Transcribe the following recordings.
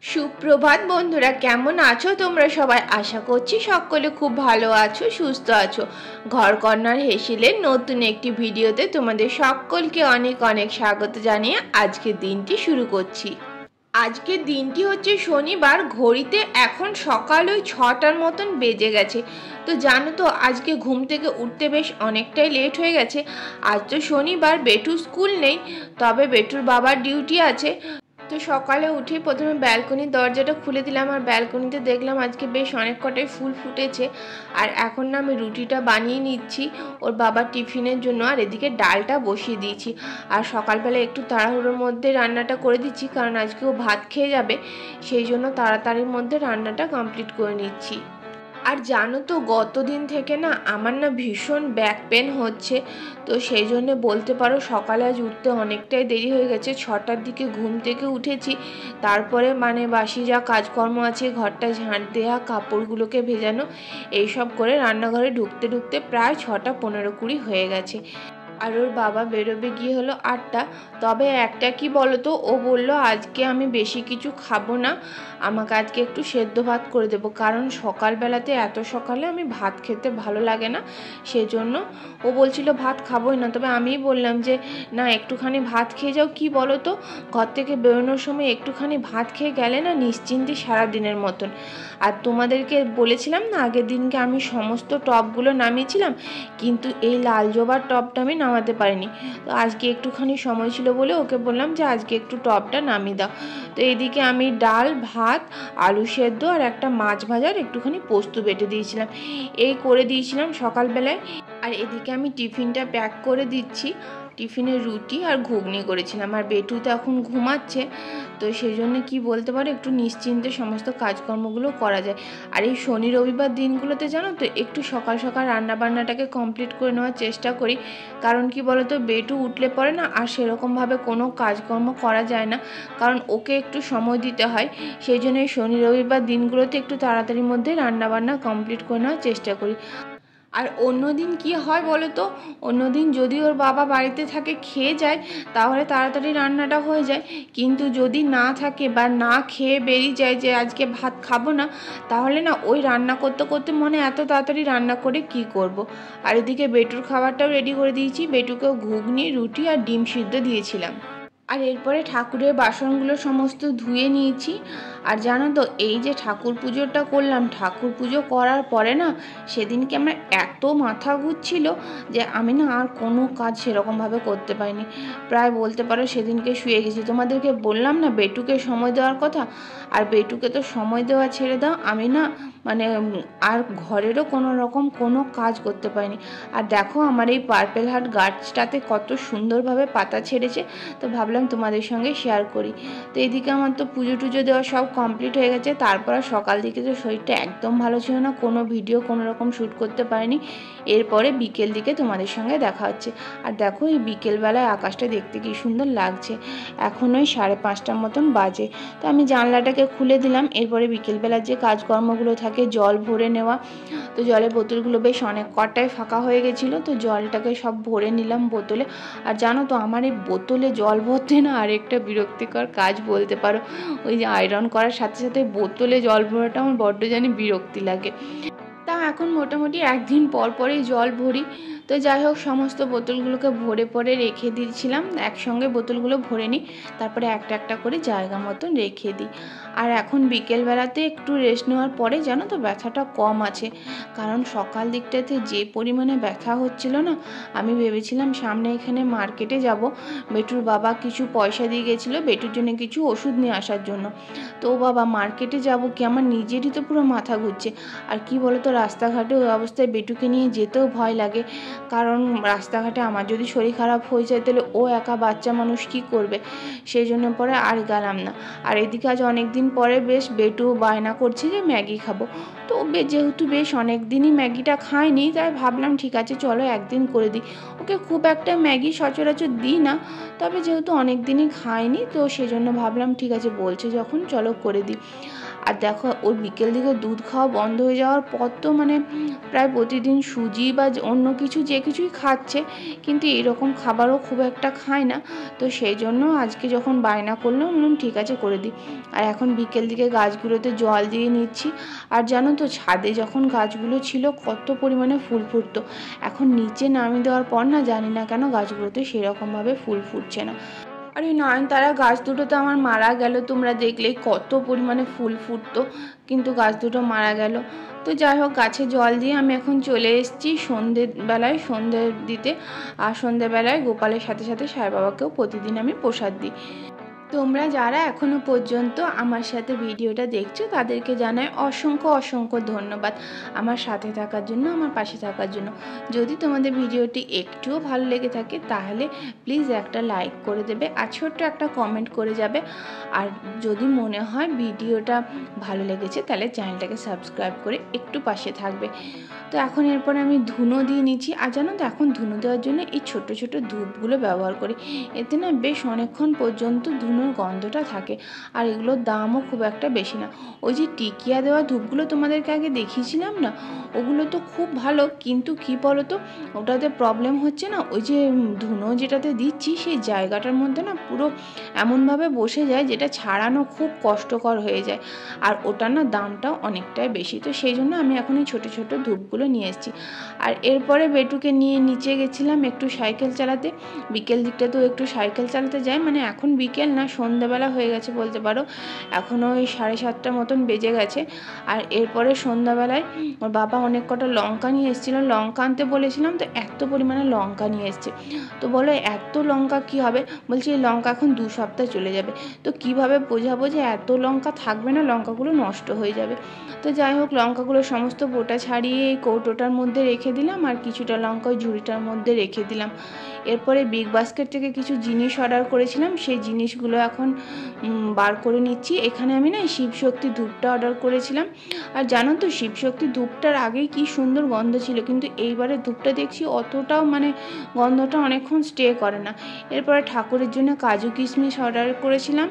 সুপ্রভাত বন্ধুরা, কেমন আছো তোমরা সবাই? আশা করছি সকলে খুব ভালো আছো, সুস্থ আছো। ঘর কর্নার হেসিলের নতুন একটি ভিডিওতে তোমাদের সকলকে অনেক অনেক স্বাগত জানিয়ে আজকের দিনটি শুরু করছি। আজকের দিনটি হচ্ছে শনিবার। ঘড়িতে এখন সকাল ওই 6টার মতন বেজে গেছে। তো জানো তো আজকে ঘুম থেকে উঠতে বেশ অনেকটাই লেট হয়ে গেছে। আজ তো শনিবার, বেটুর স্কুল নেই, তবে বেটুর বাবার ডিউটি আছে। তো সকালে উঠে প্রথমে ব্যালকনির দরজাটা খুলে দিলাম, আর ব্যালকনিতে দেখলাম আজকে বেশ অনেক কটাই ফুল ফুটেছে। আর এখন না আমি রুটিটা বানিয়ে নিচ্ছি ওর বাবার টিফিনের জন্য, আর এদিকে ডালটা বসিয়ে দিয়েছি। আর সকালবেলা একটু তাড়াহুড়োর মধ্যে রান্নাটা করে দিচ্ছি, কারণ আজকে ও ভাত খেয়ে যাবে, সেই জন্য তাড়াতাড়ির মধ্যে রান্নাটা কমপ্লিট করে নিচ্ছি। আর জানো তো গতদিন থেকে না আমার না ভীষণ ব্যাক পেন হচ্ছে। তো সেই জন্য বলতে পারো সকালে আজ উঠতে অনেকটাই দেরি হয়ে গেছে। 6টার দিকে ঘুম থেকে উঠেছি, তারপরে বাসি যা কাজকর্ম আছে, ঘরটা ঝাঁট দেওয়া, কাপড়গুলোকে ভেজানো, এইসব করে রান্নাঘরে ঢুকতে ঢুকতে প্রায় 6টা 15-20 হয়ে গেছে। আর ওর বাবা বেরোবে গিয়ে হলো 8টা। তবে একটা কি বলতো, ও বলল আজকে আমি বেশি কিছু খাবো না, আমাকে আজকে একটু সেদ্ধ ভাত করে দেবো, কারণ সকালবেলাতে এত সকালে আমি ভাত খেতে ভালো লাগে না। সেজন্য ও বলছিল ভাত খাবোই না। তবে আমিই বললাম যে না, একটুখানি ভাত খেয়ে যাও। কি বলো তো, ঘর থেকে বেরোনোর সময় একটুখানি ভাত খেয়ে গেলে না নিশ্চিন্তে সারাদিনের মতন। আর তোমাদেরকে বলেছিলাম না আগের দিনকে আমি সমস্ত টপগুলো নামিয়েছিলাম, কিন্তু এই লাল জবার টপটা আমি নামাতে পারিনি। তো আজকে একটুখানি সময় ছিল বলে ওকে বললাম যে আজকে একটু টপটা নামিয়ে দাও। তো এদিকে আমি ডাল, ভাত, আলু সেদ্ধ আর একটা মাছ ভাজার একটুখানি পোস্ত বেটে দিয়েছিলাম, এই করে দিয়েছিলাম সকালবেলায়। আর এদিকে আমি টিফিনটা প্যাক করে দিচ্ছি। টিফিনে রুটি আর ঘুগনি করেছিলাম। আর বেটু তো এখন ঘুমাচ্ছে, তো সেই জন্য কি বলতে পারো একটু নিশ্চিন্তে সমস্ত কাজকর্মগুলো করা যায়। আর এই শনি রবিবার দিনগুলোতে জানো তো একটু সকাল সকাল রান্নাবান্নাটাকে কমপ্লিট করে নেওয়ার চেষ্টা করি। কারণ কি বলো তো, বেটু উঠলে পরে না আর সেরকমভাবে কোনো কাজকর্ম করা যায় না, কারণ ওকে একটু সময় দিতে হয়। সেই জন্য এই শনি রবিবার দিনগুলোতে একটু তাড়াতাড়ির মধ্যে রান্নাবান্না কমপ্লিট করে নেওয়ার চেষ্টা করি। আর অন্যদিন কি হয় বলো তো, অন্যদিন যদি ওর বাবা বাড়িতে থাকে খেয়ে যায়, তাহলে তাড়াতাড়ি রান্নাটা হয়ে যায়। কিন্তু যদি না থাকে বা না খেয়ে বেরিয়ে যায় যে আজকে ভাত খাবো না, তাহলে না ওই রান্না করতে করতে মনে এত তাড়াতাড়ি রান্না করে কি করব। আর এদিকে বেটুর খাবারটাও রেডি করে দিয়েছি। বেটুকেও ঘুগনি, রুটি আর ডিম সিদ্ধ দিয়েছিলাম। আর এরপরে ঠাকুরের বাসনগুলো সমস্ত ধুয়ে নিয়েছি। আর জানো তো এই যে ঠাকুর পুজোটা করলাম, ঠাকুর পুজো করার পরে না সেদিনকে আমার এত মাথা ঘুরছিল যে আমি না আর কোনো কাজ সেরকমভাবে করতে পারিনি। প্রায় বলতে পারো সেদিনকে শুয়ে গেছি। তোমাদেরকে বললাম না বেটুকে সময় দেওয়ার কথা, আর বেটুকে তো সময় দেওয়া ছেড়ে দাও, আমি না আর ঘরেরও কোনো রকম কোনো কাজ করতে পারিনি। আর দেখো আমার এই পার্পেল হার্ট গাছটাতে কত সুন্দরভাবে পাতা ছেড়েছে, তো ভাবলাম তোমাদের সঙ্গে শেয়ার করি। তো এদিকে আমার তো পুজো টুজো দেওয়া সব কমপ্লিট হয়ে গেছে। তারপর সকাল দিকে তো শরীরটা একদম ভালো ছিল না, কোনো ভিডিও কোনো রকম শ্যুট করতে পারিনি। এরপরে বিকেল দিকে তোমাদের সঙ্গে দেখা হচ্ছে। আর দেখো এই বিকেলবেলায় আকাশটা দেখতে কি সুন্দর লাগছে। এখন ওই 5:30টার মতন বাজে। তো আমি জানলাটাকে খুলে দিলাম। এরপরে বিকেলবেলার যে কাজকর্মগুলো থাকে, জল ভরে নেওয়া, তো জলের বোতলগুলো বেশ অনেক কটাই ফাঁকা হয়ে গেছিলো, তো জলটাকে সব ভরে নিলাম বোতলে। আর জানো তো আমার এই বোতলে জল ভরতে না আরেকটা বিরক্তিকর কাজ বলতে পারো, ওই যে আয়রন করার সাথে সাথে বোতলে জল ভরাটা আমার বড্ড জানি বিরক্তি লাগে। তা এখন মোটামুটি একদিন পর পরই জল ভরি। তো যাই হোক সমস্ত বোতলগুলোকে ভরে পরে রেখে দিয়েছিলাম, একসঙ্গে বোতলগুলো ভরে নিই, তারপরে একটা একটা করে জায়গা মতন রেখে দিই। আর এখন বিকেলবেলাতে একটু রেস্ট নেওয়ার পরে জানো তো ব্যথাটা কম আছে, কারণ সকাল দিকটাতে যে পরিমাণে ব্যথা হচ্ছিল না, আমি ভেবেছিলাম সামনে এখানে মার্কেটে যাব, বেটুর বাবা কিছু পয়সা দিয়ে গেছিলো বেটুর জন্য কিছু ওষুধ নিয়ে আসার জন্য। তো বাবা মার্কেটে যাব কি, আমার নিজেরই তো পুরো মাথা ঘুরছে। আর কি বলো তো, রাস্তাঘাটে ওই অবস্থায় বেটুকে নিয়ে যেতেও ভয় লাগে, কারণ রাস্তাঘাটে আমার যদি শরীর খারাপ হয়ে যায় তাহলে ও একা বাচ্চা মানুষ কি করবে। সেই জন্য পরে আর গেলাম না। আর এদিকে আজ অনেক দিন পরে বেশ বেটু বায়না করছে যে ম্যাগি খাবো। তো যেহেতু বেশ অনেক দিনই ম্যাগিটা খায়নি, তাই ভাবলাম ঠিক আছে চলো একদিন করে দিই। ওকে খুব একটা ম্যাগি সচরাচর দিই না, তবে যেহেতু অনেক দিনই খায়নি, তো সেজন্য ভাবলাম ঠিক আছে বলছে যখন চলো করে দিই। আর দেখো ওর বিকেল দিকে দুধ খাওয়া বন্ধ হয়ে যাওয়ার পর তো প্রায় প্রতিদিন সুজি বা অন্য কিছু যে কিছুই খাচ্ছে, কিন্তু এরকম খাবারও খুব একটা খায় না। তো সেই জন্য আজকে যখন বায়না করলো বললাম ঠিক আছে করে দিই। আর এখন বিকেল দিকে গাছগুলোতে জল দিয়ে নিচ্ছি। আর জানো তো ছাদে যখন গাছগুলো ছিল কত পরিমাণে ফুল ফুটতো, এখন নিচে নামিয়ে দেওয়ার পর না জানি না কেন গাছগুলোতে সেরকমভাবে ফুল ফুটছে না। আর ওই নয়নতারা গাছ দুটো তো আমার মারা গেল, তোমরা দেখলেই কত পরিমাণে ফুল ফুটতো, কিন্তু গাছ দুটো মারা গেল। তো যাই হোক, গাছে জল দিয়ে আমি এখন চলে এসেছি সন্ধে দিতে। আর সন্ধেবেলায় গোপালের সাথে সাথে সাই বাবাকেও প্রতিদিন আমি প্রসাদ দিই। তোমরা যারা এখনো পর্যন্ত আমার সাথে ভিডিওটা দেখছো তাদেরকে জানাই অসংখ্য অসংখ্য ধন্যবাদ আমার সাথে থাকার জন্য, আমার পাশে থাকার জন্য। যদি তোমাদের ভিডিওটি একটুও ভালো লেগে থাকে তাহলে প্লিজ একটা লাইক করে দেবে আর ছোট্ট একটা কমেন্ট করে যাবে। আর যদি মনে হয় ভিডিওটা ভালো লেগেছে তাহলে চ্যানেলটাকে সাবস্ক্রাইব করে একটু পাশে থাকবে। তো এখন এরপরে আমি ধুনো দিয়ে নিচ্ছি। আর জানো তো এখন ধুনো দেওয়ার জন্য এই ছোট ছোট ধূপগুলো ব্যবহার করি, এতে না বেশ অনেকক্ষণ পর্যন্ত ধুনোর গন্ধটা থাকে। আর এগুলোর দামও খুব একটা বেশি না। ওই যে টিকিয়া দেওয়া ধূপগুলো তোমাদেরকে আগে দেখিয়েছিলাম না, ওগুলো তো খুব ভালো, কিন্তু কি বলো তো ওটাতে প্রবলেম হচ্ছে না, ওই যে ধুনো যেটাতে দিচ্ছি সেই জায়গাটার মধ্যে না পুরো এমনভাবে বসে যায় যেটা ছাড়ানো খুব কষ্টকর হয়ে যায়। আর ওটার না দামটাও অনেকটাই বেশি। তো সেই জন্য আমি এখন এই ছোটো ছোটো ধূপগুলো নিয়ে এসেছি। আর এরপরে বেটুকে নিয়ে নিচে গেছিলাম একটু সাইকেল চালাতে। বিকেল দিকটা তো একটু সাইকেল চালাতে যাই, মানে এখন বিকেল না সন্ধ্যাবেলা হয়ে গেছে বলতে পারো, এখনও ওই 7:30 মতন বেজে গেছে। আর এরপরে সন্ধ্যাবেলায় ওর বাবা অনেক কটা লঙ্কা নিয়ে এসেছিলো, লঙ্কা আনতে বলেছিলাম, তো এত পরিমাণে লঙ্কা নিয়ে এসছে। তো বলো এত লঙ্কা কি হবে, বলছি এই লঙ্কা এখন 2 সপ্তাহ চলে যাবে। তো কিভাবে বোঝাবো যে এত লঙ্কা থাকবে না, লঙ্কাগুলো নষ্ট হয়ে যাবে। তো যাই হোক, লঙ্কাগুলো সমস্ত বোটা ছাড়িয়ে এই কৌটোটার মধ্যে রেখে দিলাম, আর কিছুটা লঙ্কা ওই ঝুড়িটার মধ্যে রেখে দিলাম। এরপরে বিগ বাস্কেট থেকে কিছু জিনিস অর্ডার করেছিলাম, সেই জিনিসগুলো এখন বার করে নিচ্ছি। এখানে আমি না শিবশক্তি ধূপটা অর্ডার করেছিলাম। আর জানো তো শিবশক্তি ধূপটার আগেই কি সুন্দর গন্ধ ছিল, কিন্তু এইবারে ধূপটা দেখছি অতটাও মানে গন্ধটা অনেকক্ষণ স্টে করে না। এরপরে ঠাকুরের জন্য কাজু কিশমিশ অর্ডার করেছিলাম।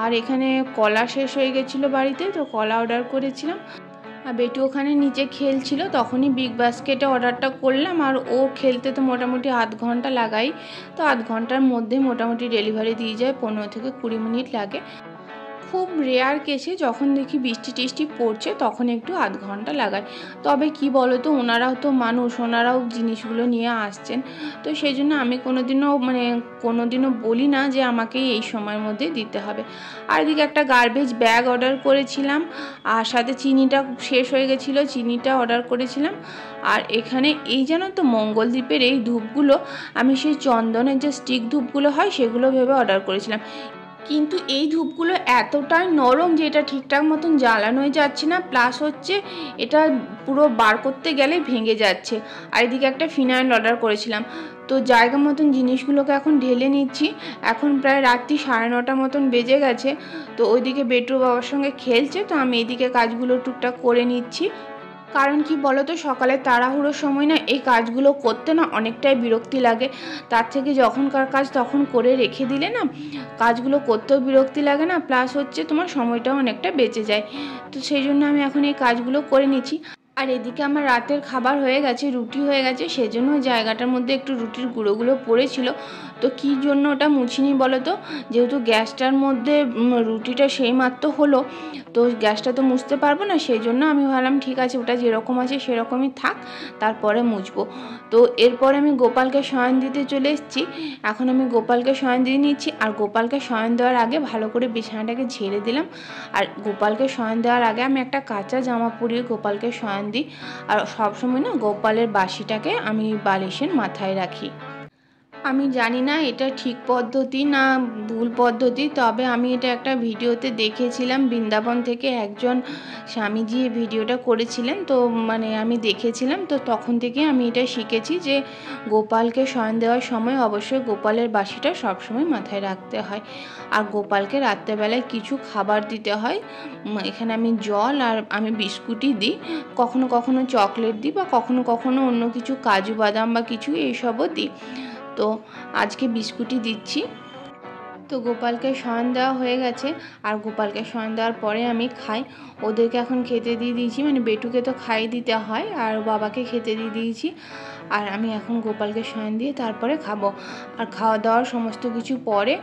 আর এখানে কলা শেষ হয়ে গেছিলো বাড়িতে, তো কলা অর্ডার করেছিলাম। আর বেটু ওখানে নিচে খেলছিল, তখনই বিগ বাস্কেটে অর্ডারটা করলাম। আর ও খেলতে তো মোটামুটি 0.5 ঘন্টা লাগাই, তো 0.5 ঘন্টার মধ্যে মোটামুটি ডেলিভারি দিয়ে যায়, 15 থেকে 20 মিনিট লাগে। খুব রেয়ার কেসে যখন দেখি বৃষ্টি টিষ্টি পড়ছে তখন একটু 0.5 ঘন্টা লাগায়। তবে কি বলো তো, ওনারাও তো মানুষ, ওনারাও জিনিসগুলো নিয়ে আসছেন। তো সেই জন্য আমি কোনোদিনও বলি না যে আমাকে এই সময়ের মধ্যে দিতে হবে। আর এদিকে একটা গার্বেজ ব্যাগ অর্ডার করেছিলাম, আর সাথে চিনিটা শেষ হয়ে গেছিলো, চিনিটা অর্ডার করেছিলাম। আর এখানে এই জানো তো মঙ্গলদ্বীপের এই ধূপগুলো আমি সেই চন্দনের যে স্টিক ধূপগুলো হয় সেগুলো ভেবে অর্ডার করেছিলাম, কিন্তু এই ধূপগুলো এতটাই নরম যে এটা ঠিকঠাক মতন জ্বালানোই যাচ্ছে না, প্লাস হচ্ছে এটা পুরো বার করতে গেলে ভেঙে যাচ্ছে। আর এদিকে একটা ফিনাইল অর্ডার করেছিলাম। তো জায়গা মতন জিনিসগুলোকে এখন ঢেলে নিচ্ছি। এখন প্রায় রাত্রি 9:30 মতন বেজে গেছে। তো ওইদিকে বেটুর বাবার সঙ্গে খেলছে, তো আমি এইদিকে কাজগুলো টুকটাক করে নিচ্ছি। কারণ কি বলো তো, সকালে তাড়াহুড়োর সময় না এই কাজগুলো করতে না অনেকটাই বিরক্তি লাগে। তার থেকে যখনকার কাজ তখন করে রেখে দিলে না কাজগুলো করতেও বিরক্তি লাগে না, প্লাস হচ্ছে তোমার সময়টাও অনেকটা বেঁচে যায়। তো সেই জন্য আমি এখন এই কাজগুলো করে নিচ্ছি। আর এদিকে আমার রাতের খাবার হয়ে গেছে, রুটি হয়ে গেছে, সেজন্য জায়গাটার মধ্যে একটু রুটির গুঁড়োগুলো পড়েছিল। তো কী জন্য ওটা মুছিনি বলো তো, যেহেতু গ্যাসটার মধ্যে রুটিটা সেই মাত্র হলো, তো গ্যাসটা তো মুছতে পারবো না, সেই জন্য আমি ভাবলাম ঠিক আছে ওটা যেরকম আছে সেরকমই থাক, তারপরে মুছবো। তো এরপরে আমি গোপালকে শয়ন দিতে চলে এসেছি। এখন আমি গোপালকে শয়ন দিয়ে নিচ্ছি। আর গোপালকে শয়ন দেওয়ার আগে ভালো করে বিছানাটাকে ঝেড়ে দিলাম। আর গোপালকে শয়ন দেওয়ার আগে আমি একটা কাঁচা জামা পরিয়ে গোপালকে শয়ন দিই। আর সবসময় না গোপালের বাসিটাকে আমি বালিশের মাথায় রাখি। আমি জানি না এটা ঠিক পদ্ধতি না ভুল পদ্ধতি, তবে আমি এটা একটা ভিডিওতে দেখেছিলাম, বৃন্দাবন থেকে একজন স্বামীজি এই ভিডিওটা করেছিলেন। তো আমি দেখেছিলাম, তো তখন থেকে আমি এটা শিখেছি যে গোপালকে শয়ন দেওয়ার সময় অবশ্যই গোপালের বাসিটা সবসময় মাথায় রাখতে হয়। আর গোপালকে রাত্রেবেলায় কিছু খাবার দিতে হয়। এখানে আমি জল আর আমি বিস্কুটই দিই, কখনো কখনো চকলেট দিই, বা কখনো কখনো অন্য কিছু কাজু বাদাম বা কিছু এইসবও দিই। তো আজকে বিস্কুটই দিচ্ছি। তো গোপালকে শয়ন দেওয়া হয়ে গেছে, আর গোপালকে শয়ন দেওয়ার পরে আমি খাই। ওদেরকে এখন খেতে দিয়ে দিয়েছি, মানে বেটুকে তো খাইয়ে দিতে হয় আর বাবাকে খেতে দিয়ে দিয়েছি। আর আমি এখন গোপালকে শয়ন দিয়ে তারপরে খাবো। আর খাওয়া দাওয়ার সমস্ত কিছু পরে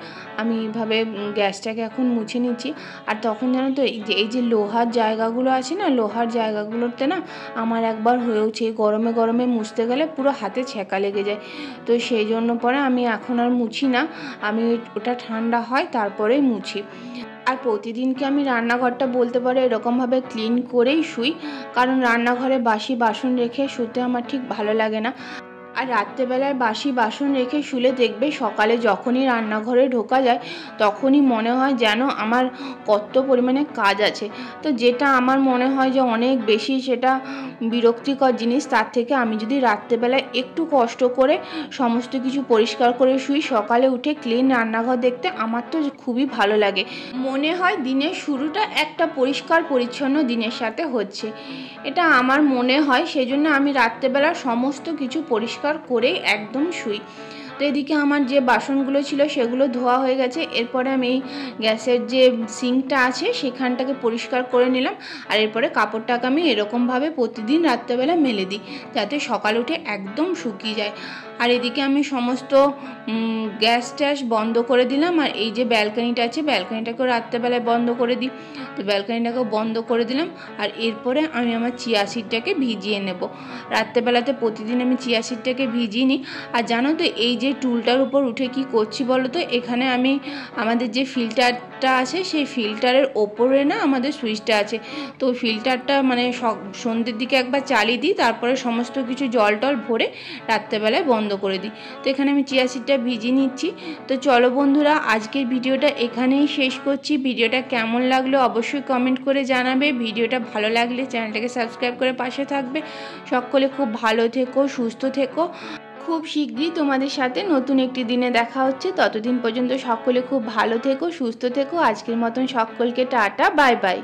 আমি এইভাবে গ্যাসটাকে এখন মুছে নিচ্ছি। আর তখন জানো তো এই যে লোহার জায়গাগুলো আছে না, লোহার জায়গাগুলোতে না আমার একবার হয়েওছে, গরমে গরমে মুছতে গেলে পুরো হাতে ছ্যাঁকা লেগে যায়। তো সেই জন্য পরে আমি এখন আর মুছি না, আমি ওটা ঠান্ডা হয় তারপরেই মুছি। আর প্রতিদিনকে আমি রান্নাঘরটা বলতে পারো এরকমভাবে ক্লিন করেই শুই, কারণ রান্নাঘরে বাসি বাসন রেখে শুতে আমার ঠিক ভালো লাগে না। আর রাত্রেবেলায় বাসি বাসন রেখে শুলে দেখবে সকালে যখনই রান্নাঘরে ঢোকা যায় তখনই মনে হয় যেন আমার কত পরিমাণে কাজ আছে। তো যেটা আমার মনে হয় যে অনেক বেশি সেটা বিরক্তিকর জিনিস, তার থেকে আমি যদি রাত্রেবেলায় একটু কষ্ট করে সমস্ত কিছু পরিষ্কার করে শুই, সকালে উঠে ক্লিন রান্নাঘর দেখতে আমার তো খুবই ভালো লাগে। মনে হয় দিনের শুরুটা একটা পরিষ্কার পরিচ্ছন্ন দিনের সাথে হচ্ছে, এটা আমার মনে হয়। সেই জন্য আমি রাত্রেবেলা সমস্ত কিছু পরিষ্কার করেই একদম শুই। তো এদিকে আমার যে বাসনগুলো ছিল সেগুলো ধোয়া হয়ে গেছে। এরপরে আমি গ্যাসের যে সিঙ্কটা আছে সেখানটাকে পরিষ্কার করে নিলাম। আর এরপরে কাপড়টাকে আমি এরকমভাবে প্রতিদিন রাত্রেবেলা মেলে দিই যাতে সকাল উঠে একদম শুকিয়ে যায়। আর এদিকে আমি সমস্ত গ্যাস ট্যাস বন্ধ করে দিলাম। আর এই যে ব্যালকনিটা আছে ব্যালকনিটাকেও রাত্রেবেলায় বন্ধ করে দিই, তো ব্যালকনিটাকেও বন্ধ করে দিলাম। আর এরপরে আমি আমার চিয়া সিডটাকে ভিজিয়ে নেব। রাত্রেবেলাতে প্রতিদিন আমি চিয়া সিডটাকে ভিজিয়ে নিই। আর জানো তো এই যে টুলটার উপর উঠে কি করছি বলো তো, এখানে আমি আমাদের যে ফিল্টারটা আছে সেই ফিল্টারের ওপরে না আমাদের সুইচটা আছে, তো ফিল্টারটা মানে সন্ধ্যের দিকে একবার চালিয়ে দিই, তারপরে সমস্ত কিছু জল টল ভরে রাত্রেবেলায় বন্ধ করে দিই। তো এখানে আমি চিয়া সিডটা ভিজিয়ে নিচ্ছি। তো চলো বন্ধুরা, আজকের ভিডিওটা এখানেই শেষ করছি। ভিডিওটা কেমন লাগলো অবশ্যই কমেন্ট করে জানাবে। ভিডিওটা ভালো লাগলে চ্যানেলটাকে সাবস্ক্রাইব করে পাশে থাকবে। সকলে খুব ভালো থেকো, সুস্থ থেকো। খুব শীঘ্রই তোমাদের সাথে নতুন একটি দিনে দেখা হচ্ছে। ততদিন পর্যন্ত সকলে খুব ভালো থেকো, সুস্থ থেকো। আজকের মতন সকলকে টাটা, বাই বাই।